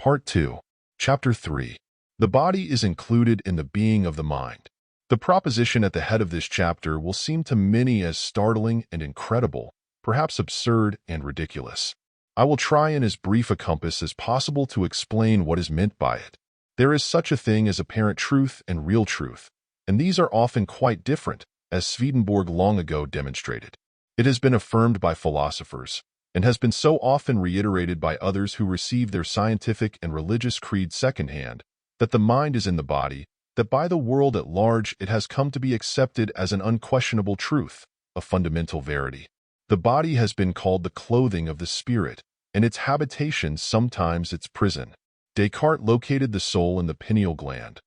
Part 2, Chapter 3. The body is included in the being of the mind. The proposition at the head of this chapter will seem to many as startling and incredible, perhaps absurd and ridiculous. I will try in as brief a compass as possible to explain what is meant by it. There is such a thing as apparent truth and real truth, and these are often quite different, as Swedenborg long ago demonstrated. It has been affirmed by philosophers, and has been so often reiterated by others who receive their scientific and religious creed secondhand, that the mind is in the body, that by the world at large it has come to be accepted as an unquestionable truth, a fundamental verity. The body has been called the clothing of the spirit, and its habitation sometimes its prison. Descartes located the soul in the pineal gland.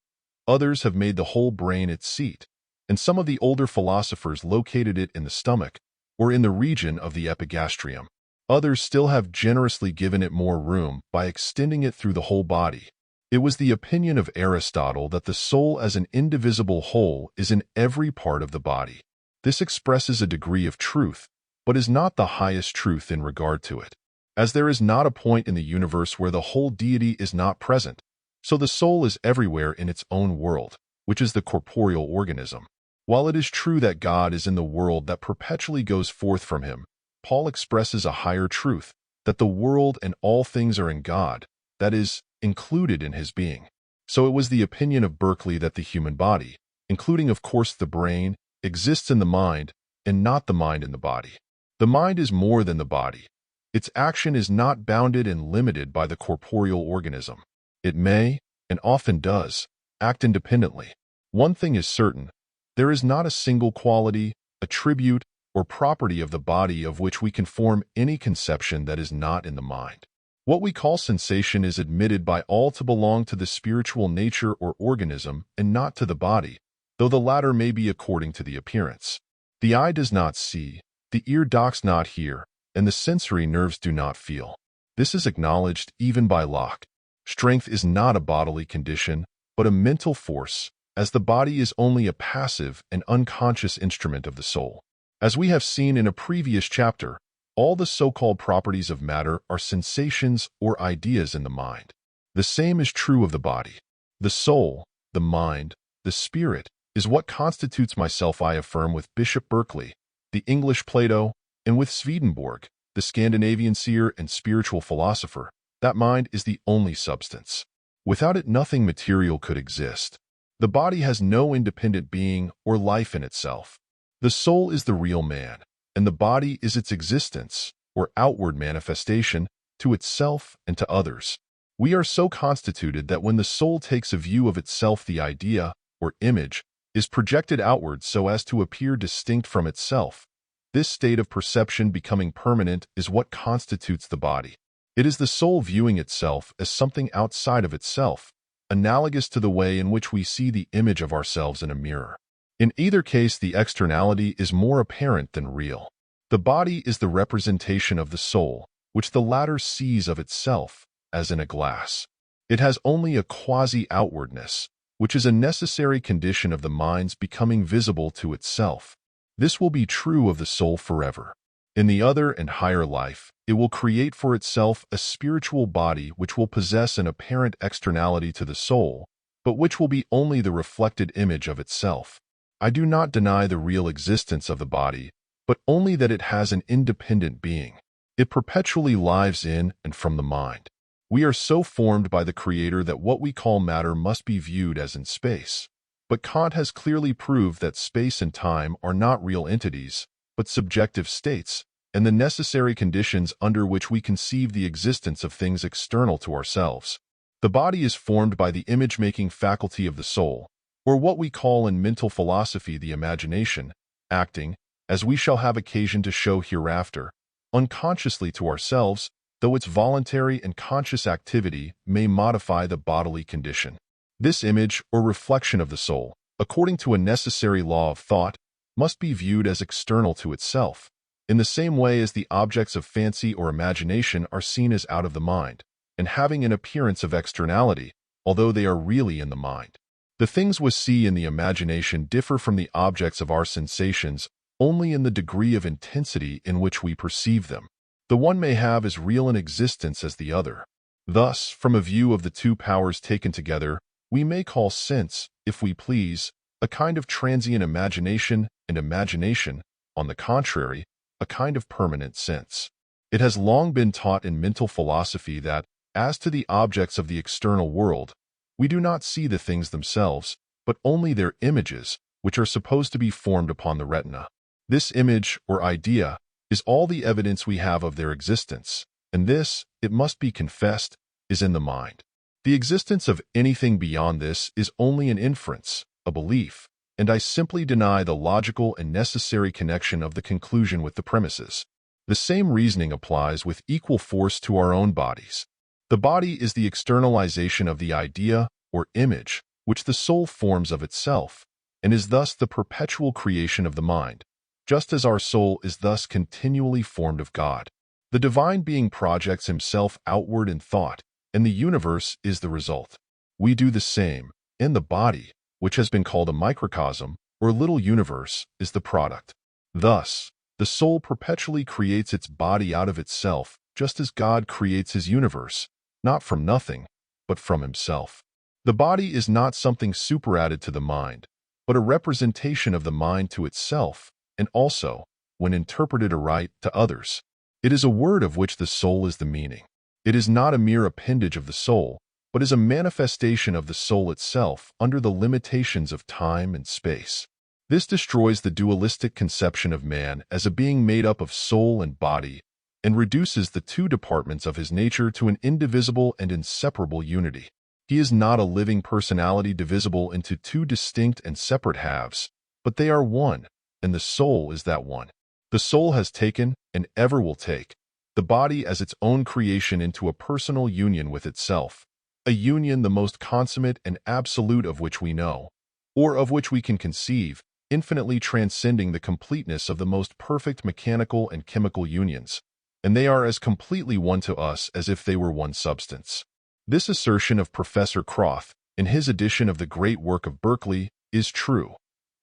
Others have made the whole brain its seat, and some of the older philosophers located it in the stomach, or in the region of the epigastrium. Others still have generously given it more room by extending it through the whole body. It was the opinion of Aristotle that the soul as an indivisible whole is in every part of the body. This expresses a degree of truth, but is not the highest truth in regard to it. As there is not a point in the universe where the whole deity is not present, so the soul is everywhere in its own world, which is the corporeal organism. While it is true that God is in the world that perpetually goes forth from him, Paul expresses a higher truth, that the world and all things are in God, that is, included in his being. So it was the opinion of Berkeley that the human body, including of course the brain, exists in the mind, and not the mind in the body. The mind is more than the body. Its action is not bounded and limited by the corporeal organism. It may, and often does, act independently. One thing is certain, there is not a single quality, attribute, or property of the body of which we can form any conception that is not in the mind. What we call sensation is admitted by all to belong to the spiritual nature or organism and not to the body, though the latter may be according to the appearance. The eye does not see, the ear does not hear, and the sensory nerves do not feel. This is acknowledged even by Locke. Strength is not a bodily condition, but a mental force, as the body is only a passive and unconscious instrument of the soul. As we have seen in a previous chapter, all the so-called properties of matter are sensations or ideas in the mind. The same is true of the body. The soul, the mind, the spirit, is what constitutes myself, I affirm with Bishop Berkeley, the English Plato, and with Swedenborg, the Scandinavian seer and spiritual philosopher, that mind is the only substance. Without it nothing material could exist. The body has no independent being or life in itself. The soul is the real man, and the body is its existence, or outward manifestation, to itself and to others. We are so constituted that when the soul takes a view of itself, the idea, or image, is projected outward so as to appear distinct from itself. This state of perception becoming permanent is what constitutes the body. It is the soul viewing itself as something outside of itself, analogous to the way in which we see the image of ourselves in a mirror. In either case, the externality is more apparent than real. The body is the representation of the soul, which the latter sees of itself, as in a glass. It has only a quasi-outwardness, which is a necessary condition of the mind's becoming visible to itself. This will be true of the soul forever. In the other and higher life, it will create for itself a spiritual body which will possess an apparent externality to the soul, but which will be only the reflected image of itself. I do not deny the real existence of the body, but only that it has an independent being. It perpetually lives in and from the mind. We are so formed by the Creator that what we call matter must be viewed as in space. But Kant has clearly proved that space and time are not real entities, but subjective states, and the necessary conditions under which we conceive the existence of things external to ourselves. The body is formed by the image-making faculty of the soul, or what we call in mental philosophy the imagination, acting, as we shall have occasion to show hereafter, unconsciously to ourselves, though its voluntary and conscious activity may modify the bodily condition. This image or reflection of the soul, according to a necessary law of thought, must be viewed as external to itself, in the same way as the objects of fancy or imagination are seen as out of the mind, and having an appearance of externality, although they are really in the mind. The things we see in the imagination differ from the objects of our sensations only in the degree of intensity in which we perceive them. The one may have as real an existence as the other. Thus, from a view of the two powers taken together, we may call sense, if we please, a kind of transient imagination, and imagination, on the contrary, a kind of permanent sense. It has long been taught in mental philosophy that, as to the objects of the external world, we do not see the things themselves, but only their images, which are supposed to be formed upon the retina. This image, or idea, is all the evidence we have of their existence, and this, it must be confessed, is in the mind. The existence of anything beyond this is only an inference, a belief, and I simply deny the logical and necessary connection of the conclusion with the premises. The same reasoning applies with equal force to our own bodies. The body is the externalization of the idea, or image, which the soul forms of itself, and is thus the perpetual creation of the mind, just as our soul is thus continually formed of God. The divine being projects himself outward in thought, and the universe is the result. We do the same, and the body, which has been called a microcosm, or little universe, is the product. Thus, the soul perpetually creates its body out of itself, just as God creates his universe, not from nothing, but from himself. The body is not something superadded to the mind, but a representation of the mind to itself, and also, when interpreted aright, to others. It is a word of which the soul is the meaning. It is not a mere appendage of the soul, but is a manifestation of the soul itself under the limitations of time and space. This destroys the dualistic conception of man as a being made up of soul and body, and reduces the two departments of his nature to an indivisible and inseparable unity. He is not a living personality divisible into two distinct and separate halves, but they are one, and the soul is that one. The soul has taken, and ever will take, the body as its own creation into a personal union with itself, a union the most consummate and absolute of which we know, or of which we can conceive, infinitely transcending the completeness of the most perfect mechanical and chemical unions, and they are as completely one to us as if they were one substance. This assertion of Professor Croth, in his edition of the great work of Berkeley, is true.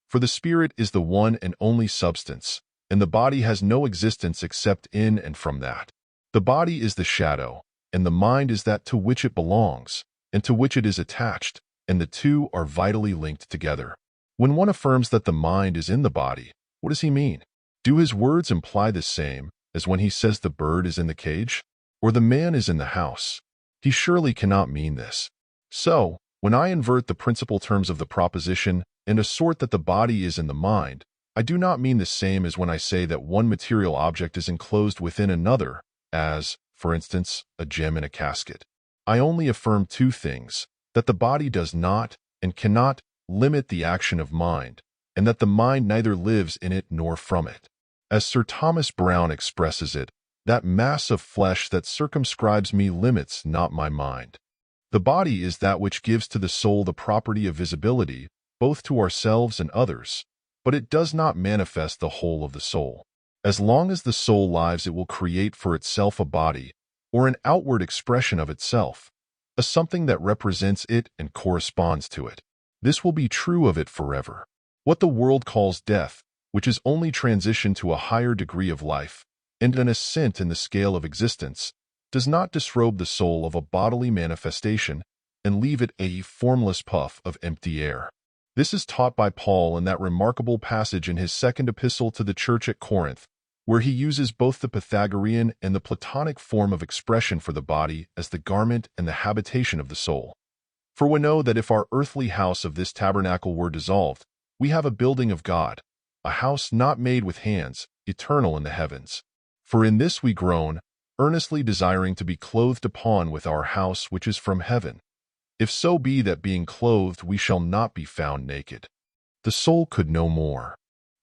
For the spirit is the one and only substance, and the body has no existence except in and from that. The body is the shadow, and the mind is that to which it belongs, and to which it is attached, and the two are vitally linked together. When one affirms that the mind is in the body, what does he mean? Do his words imply the same as when he says the bird is in the cage, or the man is in the house? He surely cannot mean this. So, when I invert the principal terms of the proposition and assert that the body is in the mind, I do not mean the same as when I say that one material object is enclosed within another, as, for instance, a gem in a casket. I only affirm two things, that the body does not and cannot limit the action of mind, and that the mind neither lives in it nor from it. As Sir Thomas Browne expresses it, that mass of flesh that circumscribes me limits not my mind. The body is that which gives to the soul the property of visibility, both to ourselves and others, but it does not manifest the whole of the soul. As long as the soul lives, it will create for itself a body, or an outward expression of itself, a something that represents it and corresponds to it. This will be true of it forever. What the world calls death, which is only transition to a higher degree of life, and an ascent in the scale of existence, does not disrobe the soul of a bodily manifestation and leave it a formless puff of empty air. This is taught by Paul in that remarkable passage in his second epistle to the church at Corinth, where he uses both the Pythagorean and the Platonic form of expression for the body as the garment and the habitation of the soul. For we know that if our earthly house of this tabernacle were dissolved, we have a building of God, a house not made with hands, eternal in the heavens. For in this we groan, earnestly desiring to be clothed upon with our house which is from heaven, if so be that being clothed we shall not be found naked. The soul could no more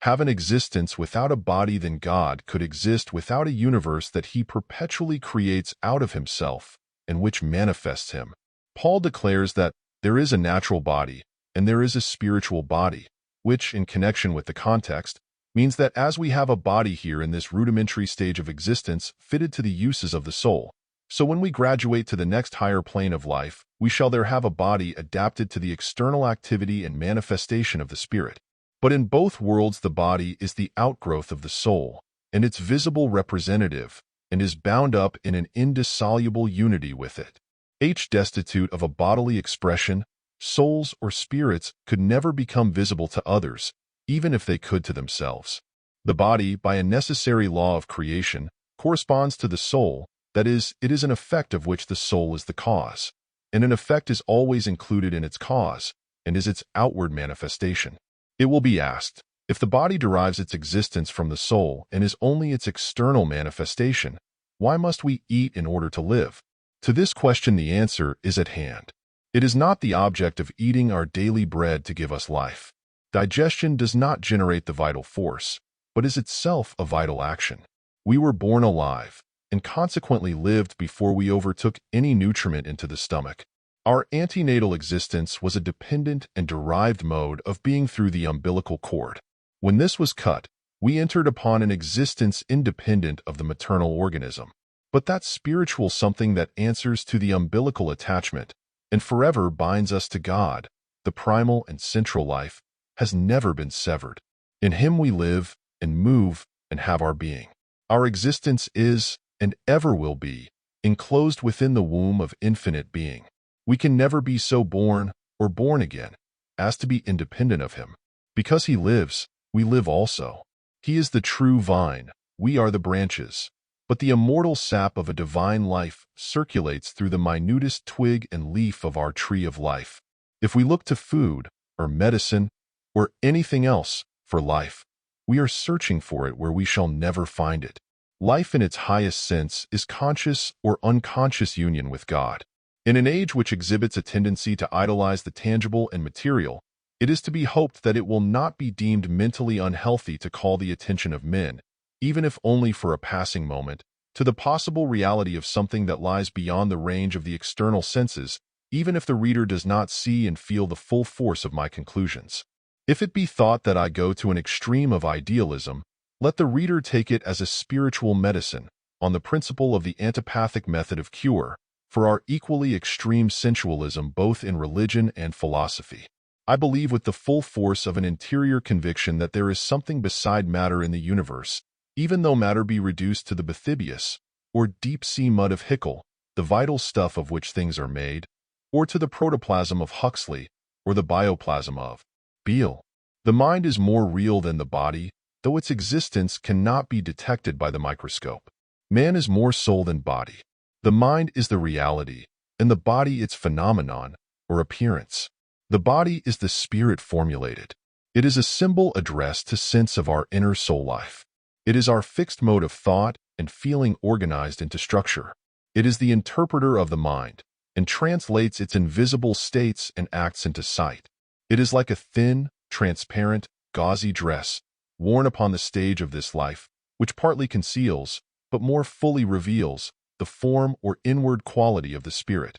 have an existence without a body than God could exist without a universe that he perpetually creates out of himself and which manifests him. Paul declares that there is a natural body and there is a spiritual body, which, in connection with the context, means that as we have a body here in this rudimentary stage of existence fitted to the uses of the soul, so when we graduate to the next higher plane of life, we shall there have a body adapted to the external activity and manifestation of the spirit. But in both worlds the body is the outgrowth of the soul, and its visible representative, and is bound up in an indissoluble unity with it. Destitute of a bodily expression, souls or spirits could never become visible to others, even if they could to themselves. The body, by a necessary law of creation, corresponds to the soul, that is, it is an effect of which the soul is the cause, and an effect is always included in its cause, and is its outward manifestation. It will be asked, if the body derives its existence from the soul and is only its external manifestation, why must we eat in order to live? To this question the answer is at hand. It is not the object of eating our daily bread to give us life. Digestion does not generate the vital force, but is itself a vital action. We were born alive, and consequently lived before we overtook any nutriment into the stomach. Our antenatal existence was a dependent and derived mode of being through the umbilical cord. When this was cut, we entered upon an existence independent of the maternal organism. But that spiritual something that answers to the umbilical attachment and forever binds us to God, the primal and central life, has never been severed. In Him we live and move and have our being. Our existence is, and ever will be, enclosed within the womb of infinite being. We can never be so born or born again as to be independent of Him. Because He lives, we live also. He is the true vine, we are the branches. But the immortal sap of a divine life circulates through the minutest twig and leaf of our tree of life. If we look to food, or medicine, or anything else for life, we are searching for it where we shall never find it. Life in its highest sense is conscious or unconscious union with God. In an age which exhibits a tendency to idolize the tangible and material, it is to be hoped that it will not be deemed mentally unhealthy to call the attention of men, even if only for a passing moment, to the possible reality of something that lies beyond the range of the external senses, even if the reader does not see and feel the full force of my conclusions. If it be thought that I go to an extreme of idealism, let the reader take it as a spiritual medicine, on the principle of the antipathic method of cure, for our equally extreme sensualism both in religion and philosophy. I believe with the full force of an interior conviction that there is something beside matter in the universe, even though matter be reduced to the bathybious, or deep-sea mud of Hickel, the vital stuff of which things are made, or to the protoplasm of Huxley, or the bioplasm of Beale. The mind is more real than the body, though its existence cannot be detected by the microscope. Man is more soul than body. The mind is the reality, and the body its phenomenon, or appearance. The body is the spirit formulated. It is a symbol addressed to sense of our inner soul life. It is our fixed mode of thought and feeling organized into structure. It is the interpreter of the mind, and translates its invisible states and acts into sight. It is like a thin, transparent, gauzy dress, worn upon the stage of this life, which partly conceals, but more fully reveals, the form or inward quality of the spirit.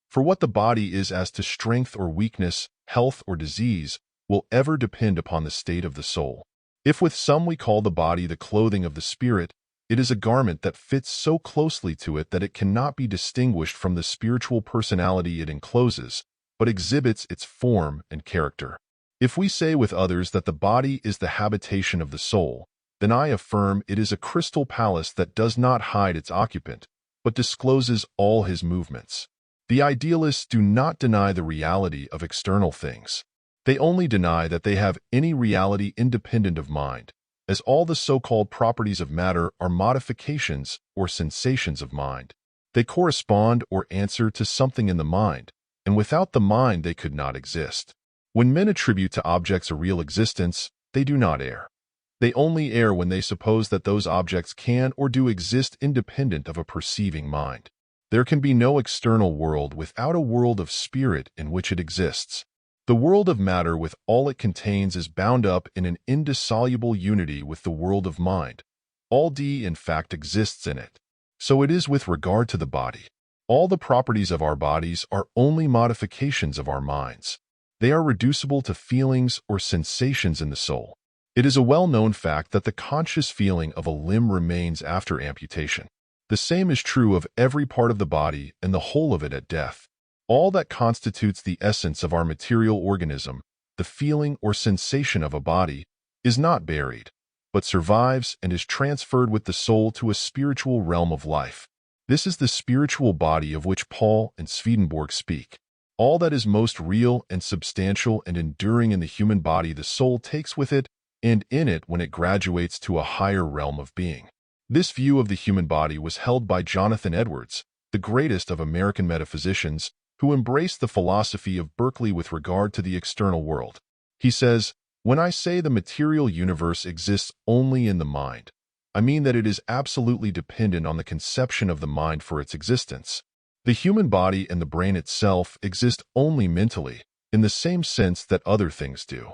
For what the body is as to strength or weakness, health or disease, will ever depend upon the state of the soul. If with some we call the body the clothing of the spirit, it is a garment that fits so closely to it that it cannot be distinguished from the spiritual personality it encloses, but exhibits its form and character. If we say with others that the body is the habitation of the soul, then I affirm it is a crystal palace that does not hide its occupant, but discloses all his movements. The idealists do not deny the reality of external things. They only deny that they have any reality independent of mind, as all the so-called properties of matter are modifications or sensations of mind. They correspond or answer to something in the mind, and without the mind they could not exist. When men attribute to objects a real existence, they do not err. They only err when they suppose that those objects can or do exist independent of a perceiving mind. There can be no external world without a world of spirit in which it exists. The world of matter with all it contains is bound up in an indissoluble unity with the world of mind. All D, in fact, exists in it. So it is with regard to the body. All the properties of our bodies are only modifications of our minds. They are reducible to feelings or sensations in the soul. It is a well-known fact that the conscious feeling of a limb remains after amputation. The same is true of every part of the body and the whole of it at death. All that constitutes the essence of our material organism, the feeling or sensation of a body, is not buried, but survives and is transferred with the soul to a spiritual realm of life. This is the spiritual body of which Paul and Swedenborg speak. All that is most real and substantial and enduring in the human body the soul takes with it and in it when it graduates to a higher realm of being. This view of the human body was held by Jonathan Edwards, the greatest of American metaphysicians, who embraced the philosophy of Berkeley with regard to the external world. He says, "When I say the material universe exists only in the mind, I mean that it is absolutely dependent on the conception of the mind for its existence. The human body and the brain itself exist only mentally, in the same sense that other things do.